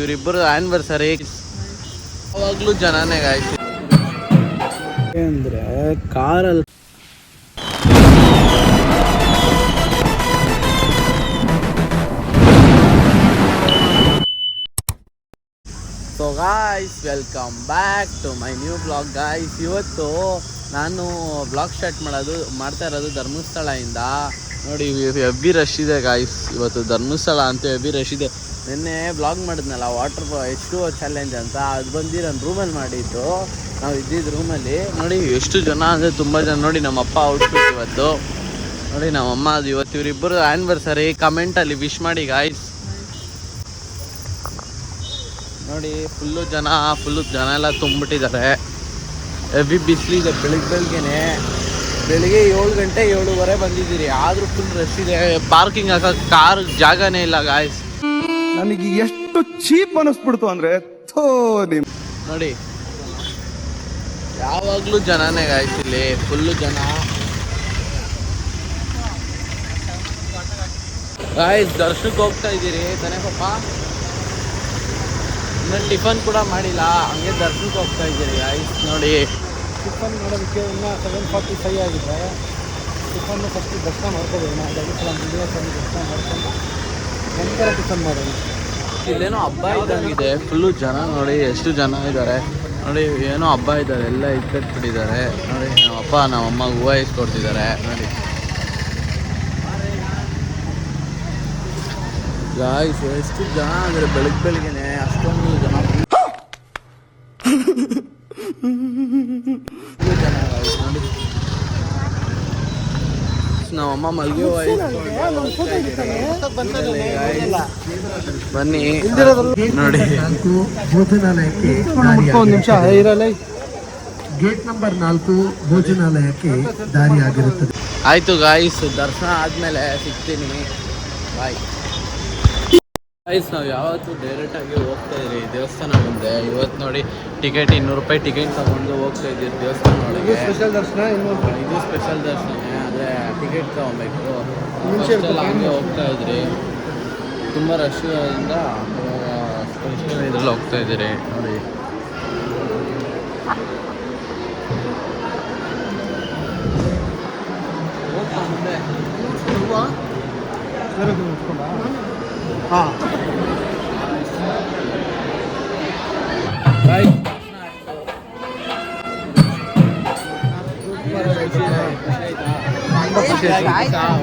ಇವರಿಬ್ಬರು ಆನಿವರ್ಸರಿ ಯಾವಾಗ್ಲೂ ಜನನೇ ಗಾಯ್ತು ಅಂದ್ರೆ ಕಾರಲ್ಲಿ so guys welcome back to my new blog guys. ಇವತ್ತು ನಾನು ಬ್ಲಾಗ್ ಸ್ಟಾರ್ಟ್ ಮಾಡ್ತಾ ಇರೋದು ಧರ್ಮಸ್ಥಳದಿಂದ. ನೋಡಿ ಹೆವಿ ರಶ್ ಇದೆ ಗಾಯ್ಸ್. ಇವತ್ತು ಧರ್ಮಸ್ಥಳ ಅಂತ ಹೆವಿ ರಶ್ ಇದೆ. ನಿನ್ನೆ ಬ್ಲಾಗ್ ಮಾಡಿದ್ನಲ್ಲ ವಾಟರ್ H2O ಚಾಲೆಂಜ್ ಅಂತ, ಅದು ಬಂದು ನನ್ನ ರೂಮಲ್ಲಿ ಮಾಡಿದ್ದು. ನಾವು ಇದ್ದಿದ್ದು ರೂಮಲ್ಲಿ ನೋಡಿ ಎಷ್ಟು ಜನ ಅಂದರೆ ತುಂಬ ಜನ. ನೋಡಿ ನಮ್ಮಪ್ಪ ಔಟ್ಫಿಟ್ ಇವತ್ತು. ನೋಡಿ ನಮ್ಮಮ್ಮ ಅದು ಇವತ್ತು ಇವರಿಬ್ಬರು ಆ್ಯನಿವರ್ಸರಿ. ಕಮೆಂಟಲ್ಲಿ ವಿಶ್ ಮಾಡಿ ಗಾಯ್ಸ್. ನೋಡಿ ಫುಲ್ಲು ಜನ ಎಲ್ಲ ತುಂಬಿಟ್ಟಿದ್ದಾರೆ. ಹೆವಿ ಬಿಸಿಲಿದೆ. ಬೆಳಿಗ್ಗೆ 7 ಗಂಟೆ 7:15 ಬಂದಿದ್ದೀರಿ, ಆದರೂ ಫುಲ್ ರಶ್ ಇದೆ. ಪಾರ್ಕಿಂಗ್ ಹಾಕಕ್ಕೆ ಕಾರ್ ಜಾಗನೇ ಇಲ್ಲ ಗಾಯ್ಸ್. ನನಗೆ ಎಷ್ಟು ಚೀಪ್ ಅನಿಸ್ಬಿಡ್ತು ಅಂದ್ರೆ ನೋಡಿ ಯಾವಾಗಲೂ ಜನನೇ ಗಾಯ್ಸ್. ಇಲ್ಲಿ ಫುಲ್ಲು ಜನ ಗಾಯ್ಸ್. ದರ್ಶನಕ್ಕೆ ಹೋಗ್ತಾ ಇದ್ದೀರಿ ತಾನೇ ಪಾಪ? ಇನ್ನು ಟಿಫನ್ ಕೂಡ ಮಾಡಿಲ್ಲ, ಹಂಗೆ ದರ್ಶನಕ್ಕೆ ಹೋಗ್ತಾ ಇದ್ದೀರಿ ಗಾಯ್ಸ್. ನೋಡಿ ಟಿಫನ್ ಮಾಡೋದಕ್ಕೆ ಇನ್ನೂ 7:45 ಆಗಿದೆ. ಟಿಫನ್ನು ಫಸ್ಟ್ ದರ್ಶನ ಮಾಡ್ಕೋಬೇಕು. ದರ್ಶನ ಮಾಡ್ಕೊಂಡು ನಂತರ ಟಿಫನ್ ಮಾಡೋಣ. ಇಲ್ಲೇನೋ ಹಬ್ಬ ಇದ್ದಂಗಿದೆ. ಫುಲ್ಲು ಜನ ನೋಡಿ ಎಷ್ಟು ಜನ ಇದ್ದಾರೆ. ನೋಡಿ ಏನೋ ಹಬ್ಬ ಇದ್ದಾರೆ, ಎಲ್ಲ ಇಟ್ಕಟ್ಬಿಟ್ಟಿದ್ದಾರೆ. ನೋಡಿ ನಮ್ಮಮ್ಮ ಹೂವು ಇಸ್ಕೊಡ್ತಿದ್ದಾರೆ. ನೋಡಿ ಗಾಯ್ಸ್ ಎಷ್ಟು ಜನ ಅಂದರೆ ಬೆಳಗ್ಗೆನೆ ಅಷ್ಟೊಂದು ಜನ ನೋಡಿ. ನಮ್ಮಮ್ಮ ಮಲ್ಗೆ ಬನ್ನಿ ನೋಡಿ. ಭೋಜನಾಲಯಕ್ಕೆ ಒಂದು ನಿಮಿಷ ಇರಲ್ಲ. ಗೇಟ್ ನಂಬರ್ 4 ಭೋಜನಾಲಯಕ್ಕೆ ದಾರಿಯಾಗಿರುತ್ತದೆ. ಆಯ್ತು ಗಾಯ್ಸ್, ದರ್ಶನ ಆದ್ಮೇಲೆ ಸಿಗ್ತೀನಿ. Bye guys. ನಾವು ಯಾವತ್ತೂ ಡೈರೆಕ್ಟಾಗಿ ಹೋಗ್ತಾ ಇದ್ದೀವಿ ದೇವಸ್ಥಾನ ಮುಂದೆ. ಇವತ್ತು ನೋಡಿ ಟಿಕೆಟ್ 200 ರೂಪಾಯಿ ಟಿಕೆಟ್ ತಗೊಂಡು ಹೋಗ್ತಾ ಇದ್ದೀವಿ ದೇವಸ್ಥಾನ ಒಳಗೆ. ಸ್ಪೆಷಲ್ ದರ್ಶನ ಇದು ಸ್ಪೆಷಲ್ ದರ್ಶನ, ಆದರೆ ಟಿಕೆಟ್ ತಗೊಬೇಕು. ಮುಂಚೆಲ್ಲ ಹಂಗೆ ಹೋಗ್ತಾ ಇದ್ರಿ, ತುಂಬ ರಶ್ ಇರೋದ್ರಿಂದ ಸ್ಪೆಷಲ್ ಇದ್ರಲ್ಲಿ ಹೋಗ್ತಾ ಇದ್ದೀರಿ ನೋಡಿ. ಹಾಂ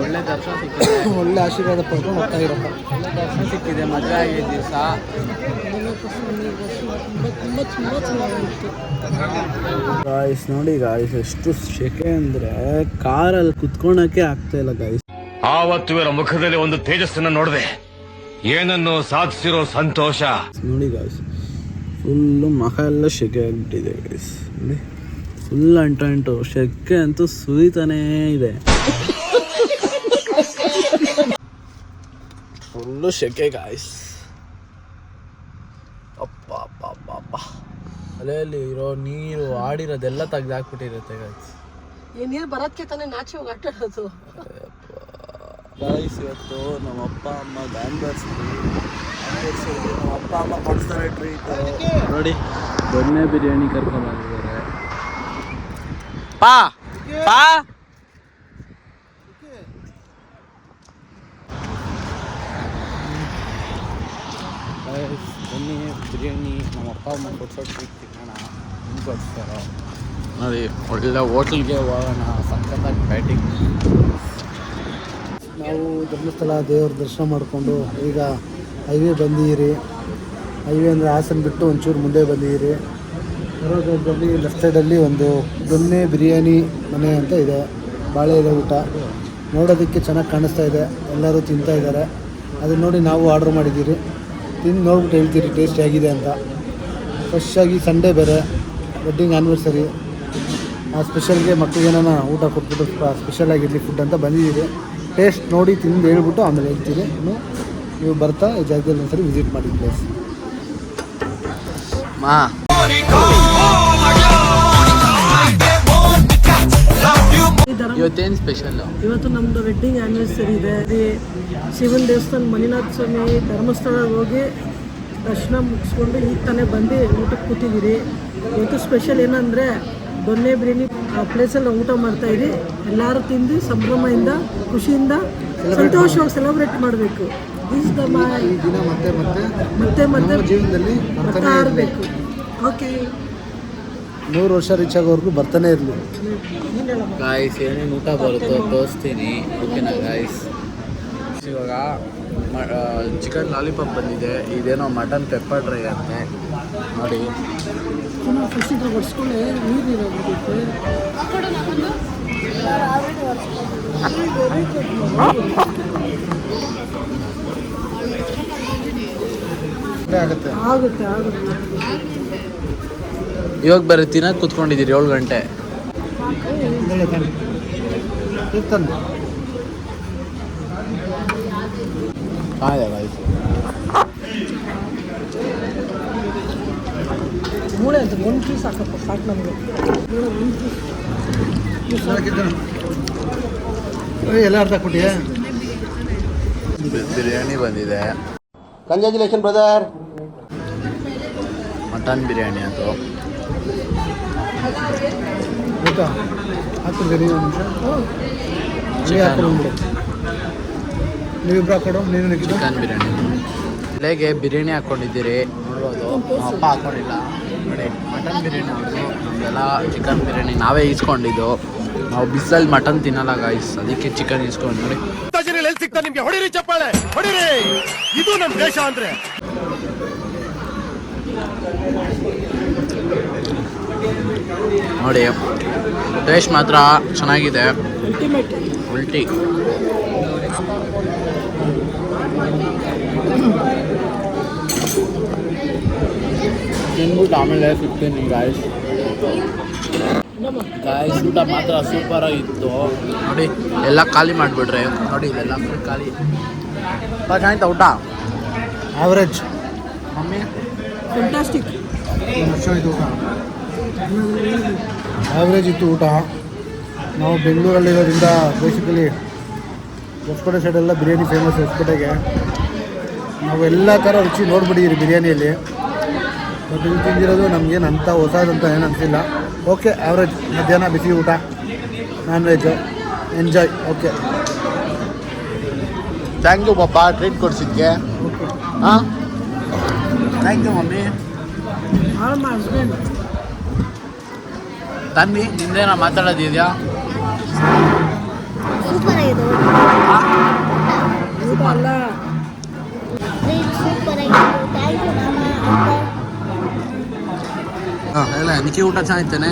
ಒಳ್ಳೆ ದರ್ಶನ ಸಿಕ್ಕಿದೆ, ಒಳ್ಳೆ ಆಶೀರ್ವಾದ ಪಡ್ಕೊಂಡು ಹೋಗ್ತಾ ಇರಪ್ಪ. ಒಳ್ಳೆ ದರ್ಶನ ಸಿಕ್ಕಿದೆ, ಮಜಾ ಆಗಿದ್ದ ದಿವಸ. ಗಾಯ್ಸ್ ನೋಡಿ ಗಾಯ್ಸ್ ಎಷ್ಟು ಶೆಕೆ ಅಂದರೆ ಕಾರಲ್ಲಿ ಕುತ್ಕೊಳಕ್ಕೆ ಆಗ್ತಾ ಇಲ್ಲ ಗಾಯ್ಸ್. ಆವತ್ತು ಇವರ ಮುಖದಲ್ಲಿ ಒಂದು ತೇಜಸ್ಸನ್ನು ನೋಡಿದೆ, ಏನನ್ನು ಸಾಧಿಸಿರೋ ಸಂತೋಷ ನೋಡಿ ಗಾಯ್ಸ್. ಫುಲ್ಲು ಮುಖ ಎಲ್ಲ ಶೆಕೆ ಆಗಿಬಿಟ್ಟಿದೆ ಗಾಯ್ಸ್. ನೋಡಿ ಫುಲ್ ಅಂಟು ಶೆಕೆ ಅಂತೂ ಸುರಿತಾನೇ ಇದೆ. ಫುಲ್ಲು ಶೆಕೆ ಗಾಯ್ಸ್. ಅಪ್ಪ ಅಪ್ಪ ಅಪ್ಪ ಅಪ್ಪ ಅಲೆಯಲ್ಲಿ ಇರೋ ನೀರು ಆಡಿರೋದೆಲ್ಲ ತೆಗ್ದಾಕ್ಬಿಟ್ಟಿರುತ್ತೆ ಗಾಯ್ಸ್. ನೀರು ಬರೋದಕ್ಕೆ ತಾನೇ ನಾಚಿ ಹೋಗಿ ಆಟ ಆಡೋದು ಗಾಯ್ಸ್. ಇವತ್ತು ನಮ್ಮ ಅಪ್ಪ ಅಮ್ಮ ಆ್ಯನಿವರ್ಸರಿ. ನಮ್ಮ ಅಪ್ಪ ಅಮ್ಮ ಕೊಡ್ತಾರೆ ಟ್ರೀಟ್. ನೋಡಿ ದೊಣ್ಣೆ ಬಿರಿಯಾನಿ ಕರ್ಕೊಂಡು ಬಂದಿದ್ದಾರೆ. ಪಾ ಪಾ ದೊಣ್ಣೆ ಬಿರಿಯಾನಿ ನಮ್ಮ ಅಪ್ಪ ಅಮ್ಮ ಕೊಡ್ಸೋ ಟ್ರೀಟ್ ತಿನ್ನೋಣ. ಹಿಂಗೆ ಕೊಡ್ತಾರೋ ನೋಡಿ. ಒಳ್ಳೆ ಹೋಟ್ಲಿಗೆ ಹೋಗೋಣ, ಸಖತ್ತಾಗಿ ಬ್ಯಾಟಿಂಗ್. ನಾವು ಧರ್ಮಸ್ಥಳ ದೇವ್ರ ದರ್ಶನ ಮಾಡಿಕೊಂಡು ಈಗ ಹೈವೇ ಬಂದಿದ್ದೀರಿ. ಹೈವೇ ಅಂದರೆ ಹಾಸನ ಬಿಟ್ಟು ಒಂಚೂರು ಮುಂದೆ ಬಂದಿದ್ದೀರಿ. ಬರೋದ್ರಲ್ಲಿ ಲೆಫ್ಟ್ ಸೈಡಲ್ಲಿ ಒಂದು ದೊಣ್ಣೆ ಬಿರಿಯಾನಿ ಮನೆ ಅಂತ ಇದೆ. ಬಾಳೆ ಇದೆ ಊಟ ನೋಡೋದಕ್ಕೆ ಚೆನ್ನಾಗಿ ಕಾಣಿಸ್ತಾ ಇದೆ. ಎಲ್ಲರೂ ತಿಂತಾ ಇದ್ದಾರೆ. ಅದನ್ನು ನೋಡಿ ನಾವು ಆರ್ಡ್ರ್ ಮಾಡಿದ್ದೀರಿ. ತಿಂದು ನೋಡ್ಬಿಟ್ಟು ಹೇಳ್ತೀರಿ ಟೇಸ್ಟ್ ಆಗಿದೆ ಅಂತ. ಫ್ರೆಶ್ಶಾಗಿ ಸಂಡೇ ಬೇರೆ ವೆಡ್ಡಿಂಗ್ ಆ್ಯನಿವರ್ಸರಿ. ಆ ಸ್ಪೆಷಲ್ಗೆ ಮಕ್ಕಳಿಗೆ ಏನಾನ ಊಟ ಕೊಟ್ಬಿಟ್ಟು ಸ್ಪೆಷಲಾಗಿರಲಿ ಫುಡ್ ಅಂತ ಬಂದಿದ್ದೀರಿ. ಟೇಸ್ಟ್ ನೋಡಿ ತಿಂದು ಹೇಳ್ಬಿಟ್ಟು ಆಮೇಲೆ ಹೇಳ್ತೀರಿ. ನೀವು ಬರ್ತಾ ಈ ಜಾಗದಲ್ಲಿ ಒಂದ್ಸರಿ ವಿಸಿಟ್ ಮಾಡಿ ಪ್ಲೇಸ್. ಇವತ್ತೇನು ಸ್ಪೆಷಲ್? ಇವತ್ತು ನಮ್ಮದು ವೆಡ್ಡಿಂಗ್ ಆ್ಯನಿವರ್ಸರಿ ಇದೆ. ಶಿವನ ದೇವಸ್ಥಾನ ಮಂಜುನಾಥ ಸ್ವಾಮಿ ಧರ್ಮಸ್ಥಳಕ್ಕೆ ಹೋಗಿ ದರ್ಶನ ಮುಗಿಸ್ಕೊಂಡು ಈಗ ತಾನೇ ಬಂದು ಊಟಕ್ಕೆ ಕೂತಿದ್ದೀರಿ. ಇವತ್ತು ಸ್ಪೆಷಲ್ ಏನಂದರೆ ದೊನ್ನೆ ಬಿರಿಯಾನಿ ಆ ಪ್ಲೇಸಲ್ಲಿ ಊಟ ಮಾಡ್ತಾಯಿದ್ರಿ. ಎಲ್ಲರೂ ತಿಂದು ಸಂಭ್ರಮದಿಂದ ಖುಷಿಯಿಂದ ಸಂತೋಷವಾಗಿ ಸೆಲೆಬ್ರೇಟ್ ಮಾಡಬೇಕು. ದಿಸ್ ದ ಈ ದಿನ ಮತ್ತೆ ಮತ್ತೆ ಮತ್ತೆ ಮತ್ತೆ ನಮ್ಮ ಜೀವನದಲ್ಲಿ ಬರ್ತಾ ಇರಬೇಕು. ಓಕೆ 100 ವರ್ಷ ರೀಚ್ ಆಗೋವರೆಗೂ ಬರ್ತಾನೆ ಇರಲಿ. ಗಾಯ್ಸ್ ಏನೇನು ಊಟ ಬರುತ್ತೋ ತೋರಿಸ್ತೀನಿ. ಓಕೆನಾ ಗಾಯ್ಸ್, ಇವಾಗ ಚಿಕನ್ ಲಾಲಿಪಾಪ್ ಬಂದಿದೆ. ಇದೇನೋ ಮಟನ್ ಪೆಪ್ಪರ್ ಡ್ರೈ ಅಂತೆ ನೋಡಿ. ಫಸ್ಟ್ ಹೊಡ್ಸ್ಕೊಂಡೆ ನೀರು ಆಗುತ್ತೆ. ಆಗುತ್ತೆ ಆಗುತ್ತೆ. ಇವಾಗ ಬರೀ ತಿನ್ನಕ್ಕೆ ಕೂತ್ಕೊಂಡಿದ್ದೀರಿ 7 ಗಂಟೆ. ಇರ್ತಂದು ಆಯ್ತು ಗಾಯ್ಸ್, ಮೂಳೆ ಅಂತ ಒಂದು ಪೀಸ್ ಸಾಕಪ್ಪ, ಸಾಕು ನಮಗೆ. ಎಲ್ಲ ಅರ್ಥ ಕೊಟ್ಟಿಯಾ? ಬಿರಿಯಾನಿ ಬಂದಿದೆ. Congratulation brother. ಮಟನ್ ಬಿರಿಯಾನಿ ಅದು. ಊಟ ಹಾಕ್ತಿದ್ದೀರಿ ಒಂದು ನಿಮಿಷ. ನೀವಿಬ್ರು ಹಾಕೊಡು. ನೀನು ಚಿಕನ್ ಬಿರಿಯಾನಿ ಬೆಳಗ್ಗೆ ಬಿರಿಯಾನಿ ಹಾಕ್ಕೊಂಡಿದ್ದೀರಿ ನೋಡ್ಬೋದು. ನಮ್ಮ ಅಪ್ಪ ಹಾಕ್ಕೊಂಡಿಲ್ಲ ನೋಡಿ. ಮಟನ್ ಬಿರಿಯಾನಿ ಅವರು, ನಮ್ದೆಲ್ಲ ಚಿಕನ್ ಬಿರಿಯಾನಿ ನಾವೇ ಈಸ್ಕೊಂಡಿದ್ದು. ನಾವು ಬಿಸಿಲಲ್ಲಿ ಮಟನ್ ತಿನ್ನಲ್ಲ ಗಾಯ್ಸ್, ಅದಕ್ಕೆ ಚಿಕನ್ ಈಸ್ಕೊಂಡು ನೋಡಿ. ನಿಮ್ಗೆ ಹೊಡಿರಿ ಚಪ್ಪಾಳೆ ಹೊಡಿರಿ, ಇದು ನಮ್ಮ ದೇಶ ಅಂದ್ರೆ. ನೋಡಿ ಟೇಸ್ಟ್ ಮಾತ್ರ ಚೆನ್ನಾಗಿದೆ. ಉಲ್ಟಿ ತಿನ್ಬಿಟ್ಟು ಆಮೇಲೆ ಸಿಗ್ತೀನಿ ಗಾಯ್ಸ್. ಊಟ ಮಾತ್ರ ಸೂಪರಾಗಿತ್ತು ನೋಡಿ. ಎಲ್ಲ ಖಾಲಿ ಮಾಡಿಬಿಟ್ರೆ ನೋಡಿ, ಇಲ್ಲೆಲ್ಲ ಫುಲ್ ಖಾಲಿ. ಚೆನ್ನಾಗಿತ್ತ ಊಟ? Average mummy fantastic. ಆವ್ರೇಜ್ ಇತ್ತು ಊಟ. ನಾವು ಬೆಂಗಳೂರಲ್ಲಿರೋದ್ರಿಂದ ಬೇಸಿಕಲಿ ಹೊಸಕೋಟೆ ಸೈಡೆಲ್ಲ ಬಿರಿಯಾನಿ ಫೇಮಸ್. ಹೊಸಕೋಟೆಗೆ ನಾವೆಲ್ಲ ಥರ ರುಚಿ ನೋಡ್ಬಿಟ್ಟಿದ್ದೀರಿ ಬಿರಿಯಾನಿಯಲ್ಲಿ. ಮತ್ತು ಇದು ತಿಂದಿರೋದು ನಮಗೇನು ಅಂಥ ಹೊಸದಂತ ಏನು ಅನಿಸಿಲ್ಲ. Okay, average. ಮಧ್ಯಾಹ್ನ ಬಿಸಿ ಊಟ, non veg, enjoy. Okay, thank you ಪಾಪ ಟ್ರೀಟ್ ಕೊಡ್ಸಿದ್ಕೆ. ಹಾಂ, ಥ್ಯಾಂಕ್ ಯು ಮಮ್ಮಿ. ತನ್ವಿ, ನಿಂದೇನ ಮಾತಾಡೋದಿದೆಯಾ? ಸೂಪರ್ ಆಗಿದೆ. ಊಟ ಅಲ್ಲ, ಸೂಪರ್ ಆಗಿದೆ. ಥ್ಯಾಂಕ್ ಯು ಮಾಮ. ಹಾಂ ಎಲ್ಲ ನಿಕ್ಕಿ ಊಟ ಚೆನ್ನಾಗಿತ್ತೇನೆ.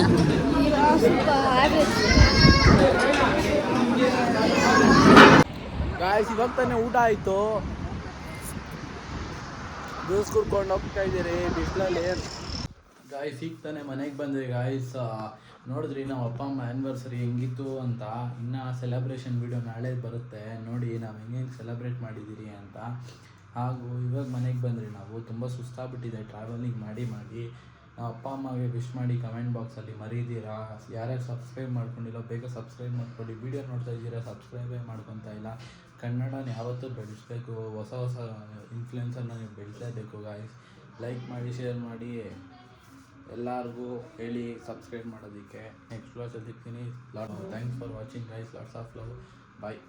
ಗಾಯ್ಸ್ ಇವಾಗ ತಾನೇ ಊಟ ಆಯಿತು. ಜ್ಯೂಸ್ ಕುಡ್ಕೊಂಡು ಹೋಗ್ತಾ ಇದ್ದೀರಿ ಬಿಸಿಲಲ್ಲಿ. ಗಾಯ್ಸ್ ಈಗ ತಾನೇ ಮನೆಗೆ ಬಂದ್ರಿ ಗಾಯ್ಸ್. ನೋಡಿದ್ರಿ ನಮ್ಮ ಅಪ್ಪ ಅಮ್ಮ ಆ್ಯನಿವರ್ಸರಿ ಹೆಂಗಿತ್ತು ಅಂತ. ಇನ್ನು ಸೆಲೆಬ್ರೇಷನ್ ವೀಡಿಯೋ ನಾಳೆ ಬರುತ್ತೆ ನೋಡಿ, ನಾವು ಹೆಂಗೆ ಸೆಲೆಬ್ರೇಟ್ ಮಾಡಿದ್ದೀರಿ ಅಂತ. ಹಾಗೂ ಇವಾಗ ಮನೆಗೆ ಬಂದ್ರಿ ನಾವು. ತುಂಬ ಸುಸ್ತಾಗ್ಬಿಟ್ಟಿದೆ ಟ್ರಾವೆಲಿಂಗ್ ಮಾಡಿ ಮಾಡಿ. ನಾವು ಅಪ್ಪ ಅಮ್ಮಗೆ ವಿಶ್ ಮಾಡಿ ಕಮೆಂಟ್ ಬಾಕ್ಸಲ್ಲಿ ಮರೀದಿರಾ. ಯಾರ್ಯಾರು ಸಬ್ಸ್ಕ್ರೈಬ್ ಮಾಡ್ಕೊಂಡಿಲ್ಲ ಬೇಗ ಸಬ್ಸ್ಕ್ರೈಬ್ ಮಾಡ್ಕೊಳ್ಳಿ. ವೀಡಿಯೋ ನೋಡ್ತಾ ಇದ್ದೀರಾ ಸಬ್ಸ್ಕ್ರೈಬೇ ಮಾಡ್ಕೊತಾ ಇಲ್ಲ. ಕನ್ನಡನ ಯಾವತ್ತೂ ಬೆಳೆಸಬೇಕು. ಹೊಸ ಹೊಸ ಇನ್ಫ್ಲುಯೆನ್ಸನ್ನು ನೀವು ಬೆಳೆಸಲೇಬೇಕು ಗಾಯ್ಸ್. ಲೈಕ್ ಮಾಡಿ, ಶೇರ್ ಮಾಡಿ, ಎಲ್ಲರಿಗೂ ಹೇಳಿ ಸಬ್ಸ್ಕ್ರೈಬ್ ಮಾಡೋದಕ್ಕೆ. ನೆಕ್ಸ್ಟ್ ಕ್ಲಾಸಲ್ಲಿ ಸಿಗ್ತೀನಿ. Thanks for watching guys. Lots of love. Bye.